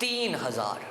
3000।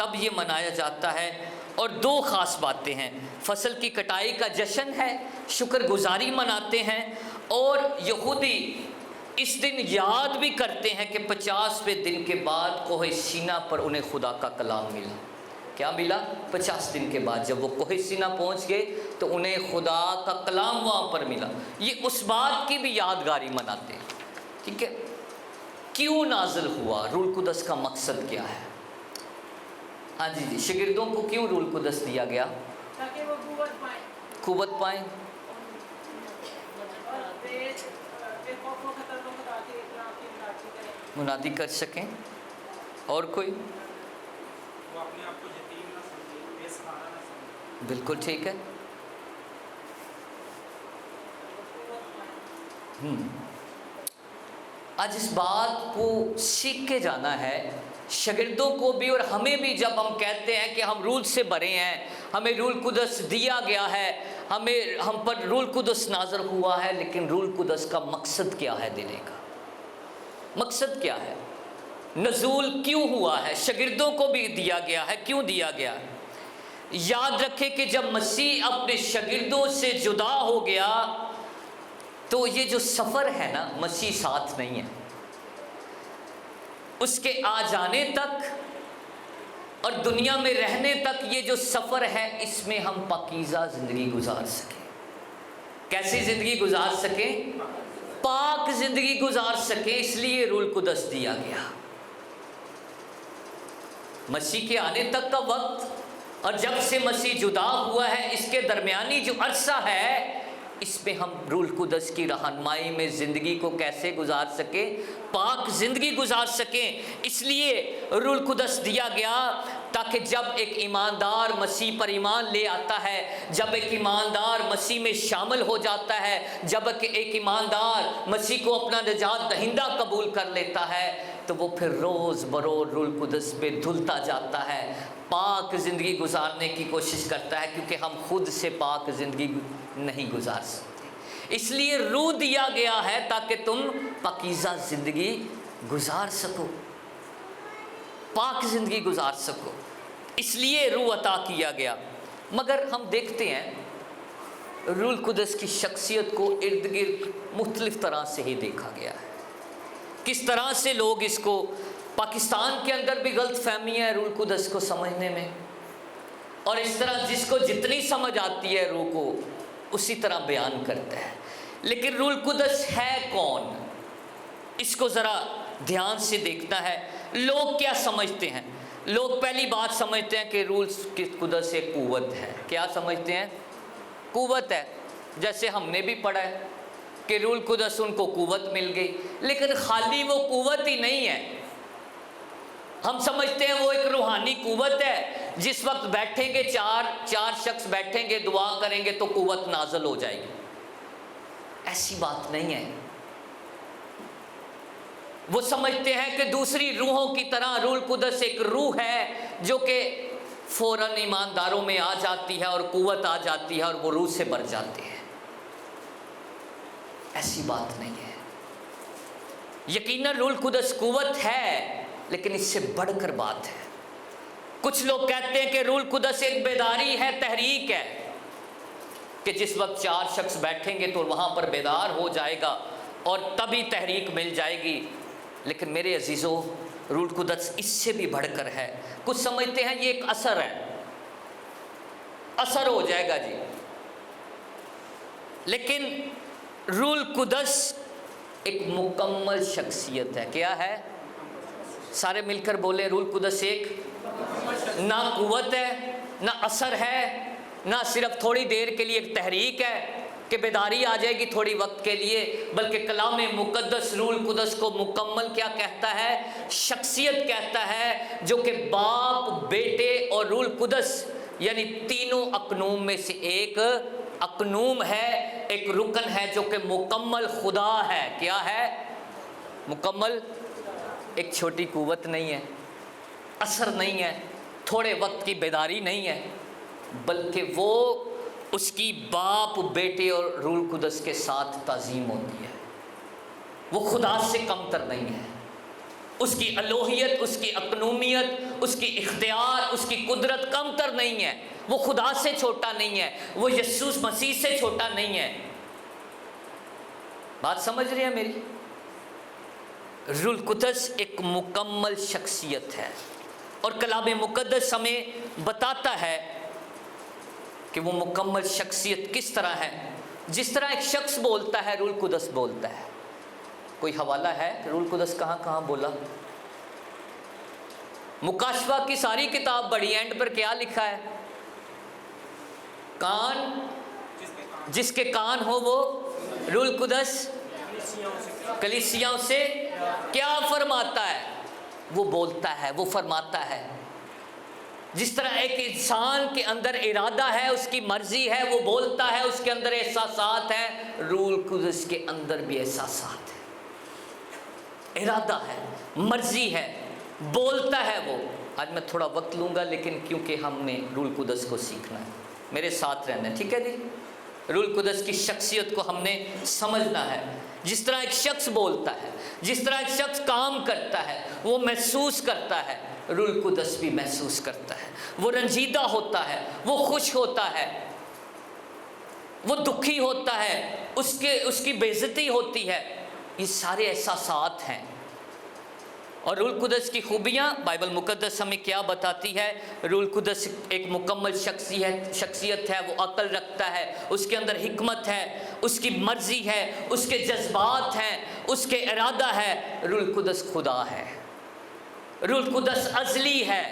تب یہ منایا جاتا ہے۔ اور دو خاص باتیں ہیں، فصل کی کٹائی کا جشن ہے، شکر گزاری مناتے ہیں، اور یہودی اس دن یاد بھی کرتے ہیں کہ 50ویں دن کے بعد کوہ سینا پر انہیں خدا کا کلام ملا۔ کیا ملا؟ 50 دن کے بعد جب وہ کوہ سینا پہنچ گئے تو انہیں خدا کا کلام وہاں پر ملا۔ یہ اس بات کی بھی یادگاری مناتے ہیں، ٹھیک ہے؟ کیوں نازل ہوا؟ روح القدس کا مقصد کیا ہے؟ ہاں جی، شاگردوں کو کیوں روح القدس دیا گیا؟ تاکہ وہ قوت پائیں، منادی کر سکیں۔ اور کوئی؟ بالکل ٹھیک ہے۔ آج اس بات کو سیکھ کے جانا ہے، شاگردوں کو بھی اور ہمیں بھی۔ جب ہم کہتے ہیں کہ ہم روح سے بھرے ہیں، ہمیں روح القدس دیا گیا ہے، ہم پر روح القدس نازل ہوا ہے، لیکن روح القدس کا مقصد کیا ہے دینے کا؟ مقصد کیا ہے؟ نزول کیوں ہوا ہے؟ شاگردوں کو بھی دیا گیا ہے، کیوں دیا گیا ہے؟ یاد رکھیں کہ جب مسیح اپنے شاگردوں سے جدا ہو گیا تو یہ جو سفر ہے نا، مسیح ساتھ نہیں ہے۔ اس کے آ جانے تک اور دنیا میں رہنے تک یہ جو سفر ہے، اس میں ہم پاکیزہ زندگی گزار سکیں۔ کیسی زندگی گزار سکیں؟ پاک زندگی گزار سکیں۔ اس لیے روح القدس دیا گیا۔ مسیح کے آنے تک کا وقت اور جب سے مسیح جدا ہوا ہے، اس کے درمیانی جو عرصہ ہے، اس میں ہم روح القدس کی رہنمائی میں زندگی کو کیسے گزار سکیں؟ پاک زندگی گزار سکیں۔ اس لیے روح القدس دیا گیا تاکہ جب ایک ایماندار مسیح پر ایمان لے آتا ہے، جب ایک ایماندار مسیح میں شامل ہو جاتا ہے، جب ایک ایماندار مسیح کو اپنا نجات دہندہ قبول کر لیتا ہے، تو وہ پھر روز بروز روح القدس پہ دھلتا جاتا ہے، پاک زندگی گزارنے کی کوشش کرتا ہے، کیونکہ ہم خود سے پاک زندگی نہیں گزار سکتے۔ اس لیے روح دیا گیا ہے تاکہ تم پاکیزہ زندگی گزار سکو، پاک زندگی گزار سکو۔ اس لیے روح عطا کیا گیا۔ مگر ہم دیکھتے ہیں روح القدس کی شخصیت کو ارد گرد مختلف طرح سے ہی دیکھا گیا ہے۔ کس طرح سے لوگ اس کو، پاکستان کے اندر بھی غلط فہمی ہے روح القدس کو سمجھنے میں، اور اس طرح جس کو جتنی سمجھ آتی ہے روح کو اسی طرح بیان کرتا ہے۔ لیکن روح القدس ہے کون؟ اس کو ذرا دھیان سے دیکھنا ہے۔ لوگ کیا سمجھتے ہیں؟ لوگ پہلی بات سمجھتے ہیں کہ روح القدس ایک قوت ہے۔ کیا سمجھتے ہیں؟ قوت ہے۔ جیسے ہم نے بھی پڑھا ہے کہ روح القدس ان کو قوت مل گئی، لیکن خالی وہ قوت ہی نہیں ہے۔ ہم سمجھتے ہیں وہ ایک روحانی قوت ہے، جس وقت بیٹھیں گے چار شخص بیٹھیں گے، دعا کریں گے تو قوت نازل ہو جائے گی۔ ایسی بات نہیں ہے۔ وہ سمجھتے ہیں کہ دوسری روحوں کی طرح روح القدس ایک روح ہے جو کہ فوراً ایمانداروں میں آ جاتی ہے اور قوت آ جاتی ہے اور وہ روح سے بھر جاتے ہیں۔ ایسی بات نہیں ہے۔ یقیناً روح القدس قوت ہے، لیکن اس سے بڑھ کر بات ہے۔ کچھ لوگ کہتے ہیں کہ روح القدس ایک بیداری ہے، تحریک ہے، کہ جس وقت 4 شخص بیٹھیں گے تو وہاں پر بیدار ہو جائے گا اور تبھی تحریک مل جائے گی۔ لیکن میرے عزیزو، روح القدس اس سے بھی بڑھ کر ہے۔ کچھ سمجھتے ہیں یہ ایک اثر ہے، اثر ہو جائے گا جی، لیکن روح القدس ایک مکمل شخصیت ہے۔ کیا ہے؟ سارے مل کر بولیں، روح القدس ایک نہ قوت ہے، نہ اثر ہے، نہ صرف تھوڑی دیر کے لیے ایک تحریک ہے کہ بیداری آ جائے گی تھوڑی وقت کے لیے، بلکہ کلام مقدس روح القدس کو مکمل کیا کہتا ہے؟ شخصیت کہتا ہے، جو کہ باپ، بیٹے اور روح القدس یعنی تینوں اقنوم میں سے ایک اقنوم ہے، ایک رکن ہے جو کہ مکمل خدا ہے۔ کیا ہے؟ مکمل۔ ایک چھوٹی قوت نہیں ہے، اثر نہیں ہے، تھوڑے وقت کی بیداری نہیں ہے، بلکہ وہ اس کی باپ، بیٹے اور روح القدس کے ساتھ تعظیم ہوتی ہے۔ وہ خدا سے کم تر نہیں ہے۔ اس کی الوہیت، اس کی اقنومیت، اس کی اختیار، اس کی قدرت کم تر نہیں ہے، وہ خدا سے چھوٹا نہیں ہے، وہ یسوع مسیح سے چھوٹا نہیں ہے۔ بات سمجھ رہے ہیں میری؟ روح القدس ایک مکمل شخصیت ہے، اور کلام مقدس ہمیں بتاتا ہے کہ وہ مکمل شخصیت کس طرح ہے۔ جس طرح ایک شخص بولتا ہے، روح القدس بولتا ہے۔ کوئی حوالہ ہے کہ روح القدس کہاں کہاں بولا؟ مکاشفہ کی ساری کتاب بڑی، اینڈ پر کیا لکھا ہے؟ کان، جس کے کان ہو وہ روح القدس کلیسیاؤں سے کیا فرماتا ہے؟ وہ بولتا ہے، وہ فرماتا ہے۔ جس طرح ایک انسان کے اندر ارادہ ہے، اس کی مرضی ہے، وہ بولتا ہے، اس کے اندر احساسات ہیں، روح القدس کے اندر بھی احساسات ہیں، ارادہ ہے، مرضی ہے، بولتا ہے وہ۔ آج میں تھوڑا وقت لوں گا، لیکن کیونکہ ہم نے روح القدس کو سیکھنا ہے، میرے ساتھ رہنا ہے، ٹھیک ہے جی؟ روح القدس کی شخصیت کو ہم نے سمجھنا ہے۔ جس طرح ایک شخص بولتا ہے، جس طرح ایک شخص کام کرتا ہے، وہ محسوس کرتا ہے، روح القدس بھی محسوس کرتا ہے۔ وہ رنجیدہ ہوتا ہے، وہ خوش ہوتا ہے، وہ دکھی ہوتا ہے، اس کی بے عزتی ہوتی ہے۔ یہ سارے احساسات ہیں۔ اور روح القدس کی خوبیاں بائبل مقدس ہمیں کیا بتاتی ہے؟ روح القدس ایک مکمل شخصیت ہے، وہ عقل رکھتا ہے، اس کے اندر حکمت ہے، اس کی مرضی ہے، اس کے جذبات ہیں، اس کے ارادہ ہے۔ روح القدس خدا ہے، روح القدس ازلی ہے۔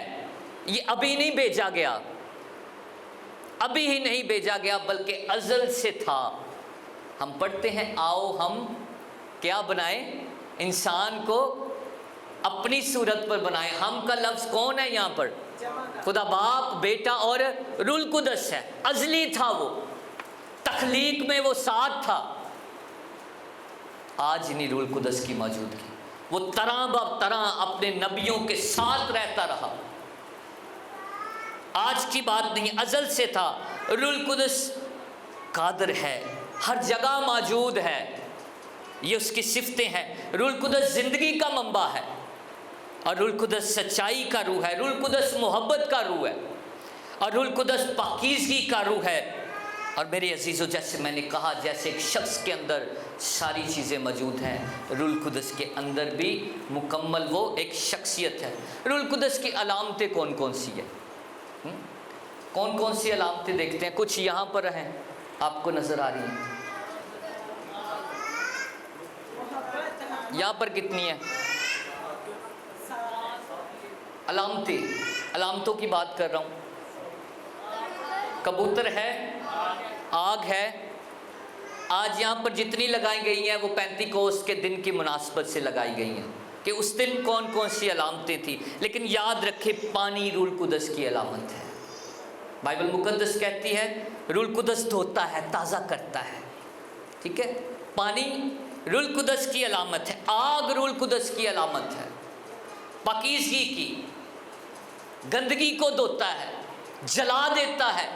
یہ ابھی نہیں بھیجا گیا، ابھی ہی نہیں بھیجا گیا، بلکہ ازل سے تھا۔ ہم پڑھتے ہیں، آؤ ہم کیا بنائیں؟ انسان کو اپنی صورت پر بنائیں۔ ہم کا لفظ کون ہے یہاں پر؟ خدا باپ، بیٹا اور روح القدس ہے۔ ازلی تھا وہ، تخلیق میں وہ ساتھ تھا۔ آج نہیں روح القدس کی موجودگی، وہ طرح طرح اپنے نبیوں کے ساتھ رہتا رہا۔ آج کی بات نہیں، ازل سے تھا۔ روح القدس قادر ہے، ہر جگہ موجود ہے، یہ اس کی صفتیں ہیں۔ روح القدس زندگی کا منبع ہے، اور روح القدس سچائی کا روح ہے، روح القدس محبت کا روح ہے، اور روح القدس پاکیزگی کا روح ہے۔ اور میرے عزیزو، جیسے میں نے کہا، جیسے ایک شخص کے اندر ساری چیزیں موجود ہیں، روح القدس کے اندر بھی مکمل وہ ایک شخصیت ہے۔ روح القدس کی علامتیں کون کون سی ہیں؟ کون کون سی علامتیں دیکھتے ہیں؟ کچھ یہاں پر ہیں، آپ کو نظر آ رہی ہیں؟ یہاں پر کتنی ہیں علامتوں کی بات کر رہا ہوں۔ کبوتر ہے، آگ ہے۔ آج یہاں پر جتنی لگائی گئی ہیں وہ پینتیکوست کے دن کی مناسبت سے لگائی گئی ہیں کہ اس دن کون کون سی علامتیں تھیں۔ لیکن یاد رکھے، پانی روح القدس کی علامت ہے۔ بائبل مقدس کہتی ہے روح القدس دھوتا ہے، تازہ کرتا ہے، ٹھیک ہے؟ پانی روح القدس کی علامت ہے، آگ روح القدس کی علامت ہے، پاکیزگی کی، گندگی کو دھوتا ہے، جلا دیتا ہے۔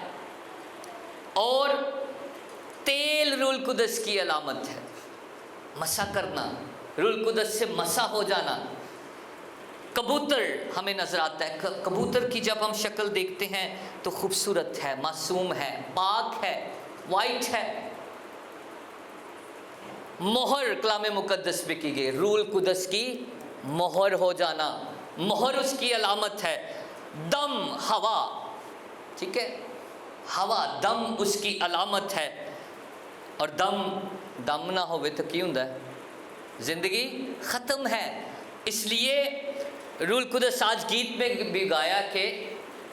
اور تیل روح القدس کی علامت ہے، مسا کرنا، روح القدس سے مسا ہو جانا۔ کبوتر ہمیں نظر آتا ہے، کبوتر کی جب ہم شکل دیکھتے ہیں تو خوبصورت ہے، معصوم ہے، پاک ہے، وائٹ ہے۔ مہر کلام مقدس میں کی گئی، روح القدس کی مہر ہو جانا، مہر اس کی علامت ہے۔ دم، ہوا، ٹھیک ہے؟ ہوا، دم اس کی علامت ہے۔ اور دم نہ ہوئے تو کی ہوندا ہے؟ زندگی ختم ہے۔ اس لیے روح القدس آج گیت میں بھی گایا کہ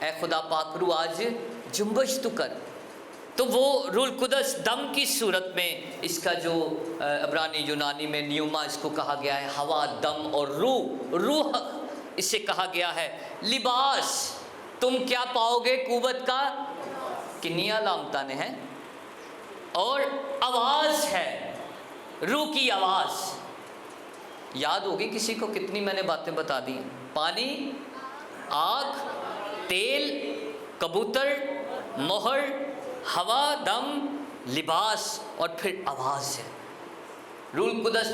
اے خدا پاک روح آج جنبش تو کر۔ تو وہ روح القدس دم کی صورت میں، اس کا جو عبرانی یونانی میں نیوما اس کو کہا گیا ہے، ہوا، دم اور روح اسے کہا گیا ہے۔ لباس، تم کیا پاؤ گے؟ قوت کا، کنیا علامتانے ہیں۔ اور آواز ہے، روح کی آواز، یاد ہوگی کسی کو کتنی میں نے باتیں بتا دی ہیں؟ پانی، آگ، تیل، کبوتر، مہر، ہوا، دم، لباس، اور پھر آواز ہے۔ روح القدس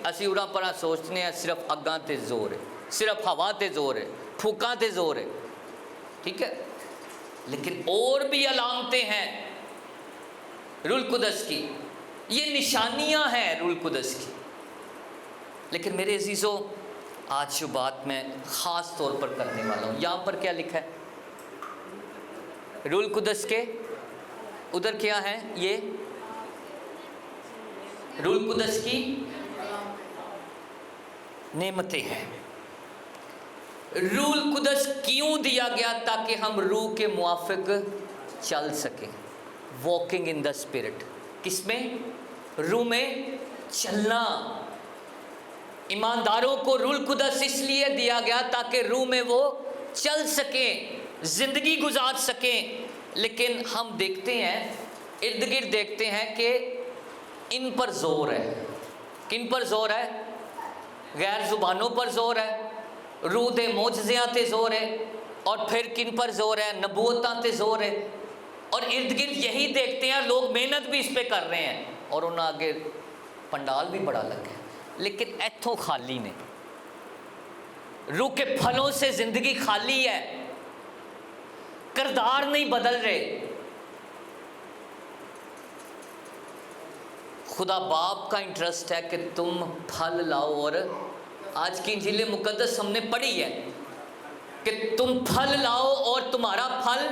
اسی اڑا پڑا سوچنے ہیں صرف اگاں تے زور ہے، صرف ہوا تے زور ہے، پھوکاں تے زور ہے، ٹھیک ہے، لیکن اور بھی علامتیں ہیں روح القدس کی، یہ نشانیاں ہیں روح القدس کی۔ لیکن میرے عزیزوں، آج جو بات میں خاص طور پر کرنے والا ہوں، یہاں پر کیا لکھا ہے؟ روح القدس کے ادھر کیا ہے؟ یہ روح القدس کی نعمتیں ہیں۔ روح القدس کیوں دیا گیا؟ تاکہ ہم روح کے موافق چل سکیں، واکنگ ان دا اسپرٹ۔ کس میں؟ روح میں چلنا۔ ایمانداروں کو روح القدس اس لیے دیا گیا تاکہ روح میں وہ چل سکیں، زندگی گزار سکیں۔ لیکن ہم دیکھتے ہیں، ارد گرد دیکھتے ہیں کہ ان پر زور ہے۔ کن پر زور ہے؟ غیر زبانوں پر زور ہے، روح دے معجزیاں تے زور ہے، اور پھر کن پر زور ہے؟ نبوتاں تے زور ہے۔ اور ارد گرد یہی دیکھتے ہیں، لوگ محنت بھی اس پہ کر رہے ہیں، اور انہوں آگے پنڈال بھی بڑا لگا ہے، لیکن ایتھوں خالی نے، روح کے پھلوں سے زندگی خالی ہے، کردار نہیں بدل رہے۔ خدا باپ کا انٹرسٹ ہے کہ تم پھل لاؤ، اور آج کی انجیل مقدس ہم نے پڑھی ہے کہ تم پھل لاؤ اور تمہارا پھل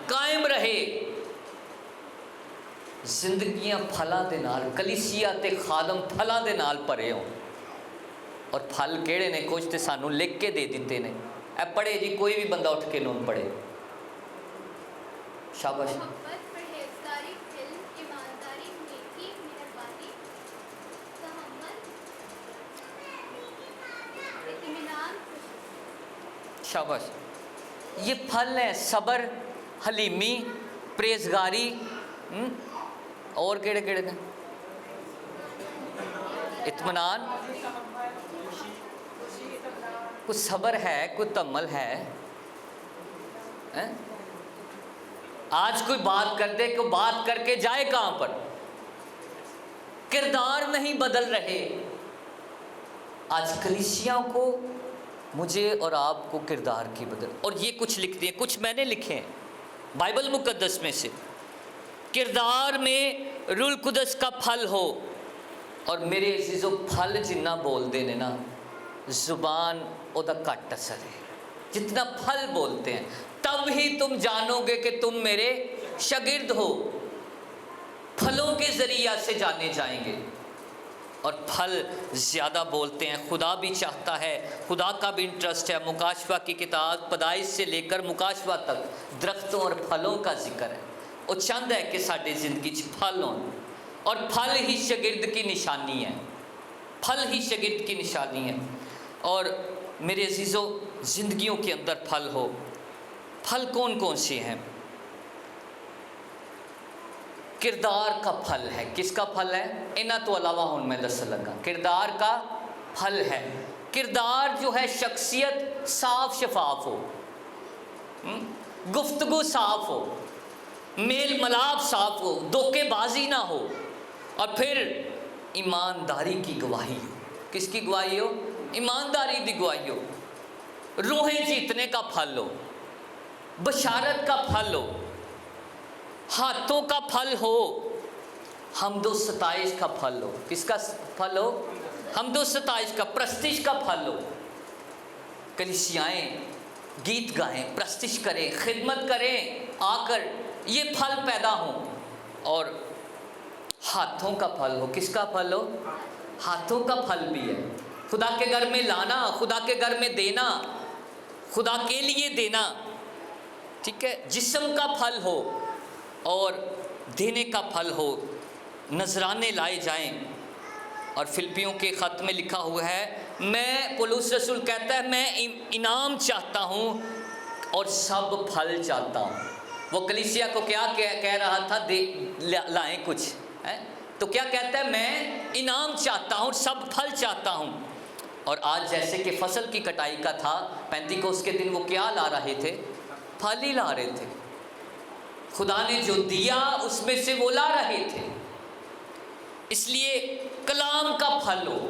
قائم رہے۔ زندگیاں پھلاں دے نال، کلیسیا تے خادم پھلاں دے نال بھرے ہوں۔ اور پھل کیڑے نے؟ کچھ تے سانوں لکھ کے دے دیتے نے، اے پڑھے جی، کوئی بھی بندہ اٹھ کے نون پڑھے۔ شاباش۔ شاباش۔ یہ پھل ہیں صبر، حلیمی، پریزگاری، اور کیڑے کیڑے نے؟ اطمینان، کوئی صبر ہے، کوئی تحمل ہے۔ آج کوئی بات کر دے، کوئی بات کر کے جائے کہاں پر؟ کردار نہیں بدل رہے۔ آج کلیسیاں کو، مجھے اور آپ کو کردار کی بدل، اور یہ کچھ لکھتے ہیں، کچھ میں نے لکھے ہیں بائبل مقدس میں سے۔ کردار میں روح القدس کا پھل ہو۔ اور میرے عزیزو، پھل جنہ بول دے نے نا، زبان او دا کٹ اثر ہے۔ جتنا پھل بولتے ہیں، تب ہی تم جانو گے کہ تم میرے شاگرد ہو۔ پھلوں کے ذریعہ سے جانے جائیں گے۔ اور پھل زیادہ بولتے ہیں، خدا بھی چاہتا ہے، خدا کا بھی انٹرسٹ ہے۔ مکاشفہ کی کتاب پیدائش سے لے کر مکاشفہ تک درختوں اور پھلوں کا ذکر ہے۔ وہ چاہتا ہے کہ ساری زندگی پھل ہوں، اور پھل ہی شاگرد کی نشانی ہے، پھل ہی شاگرد کی نشانی ہے۔ اور میرے عزیزو، زندگیوں کے اندر پھل ہو۔ پھل کون کون سے ہیں؟ کردار کا پھل ہے۔ کس کا پھل ہے؟ انہاں تو علاوہ ہوں میں دس لگا، کردار کا پھل ہے۔ کردار جو ہے، شخصیت صاف شفاف ہو، گفتگو صاف ہو، میل ملاپ صاف ہو، دھوکے بازی نہ ہو، اور پھر ایمانداری کی گواہی ہو۔ کس کی گواہی ہو؟ ایمانداری کی گواہی ہو۔ روحیں جیتنے کا پھل ہو، بشارت کا پھل ہو، ہاتھوں کا پھل ہو، حمد و ستائش کا پھل ہو۔ کس کا پھل ہو؟ حمد و ستائش کا، پرستش کا پھل ہو۔ کلیسیائیں گیت گائیں، پرستش کریں، خدمت کریں آ کر، یہ پھل پیدا ہوں۔ اور ہاتھوں کا پھل ہو۔ کس کا پھل ہو؟ ہاتھوں کا پھل بھی ہے۔ خدا کے گھر میں لانا، خدا کے گھر میں دینا، خدا کے لیے دینا، ٹھیک ہے۔ جسم کا پھل ہو اور دینے کا پھل ہو، نذرانے لائے جائیں۔ اور فلپیوں کے خط میں لکھا ہوا ہے، میں، پولس رسول کہتا ہے، میں انعام چاہتا ہوں اور سب پھل چاہتا ہوں۔ وہ کلیسیا کو کیا کہہ رہا تھا؟ لائیں کچھ ہے، تو کیا کہتا ہے؟ میں انعام چاہتا ہوں، سب پھل چاہتا ہوں۔ اور آج جیسے کہ فصل کی کٹائی کا تھا، پینتیکوس کے دن وہ کیا لا رہے تھے؟ پھل ہی لا رہے تھے۔ خدا نے جو دیا اس میں سے وہ لا رہے تھے۔ اس لیے کلام کا پھل ہو،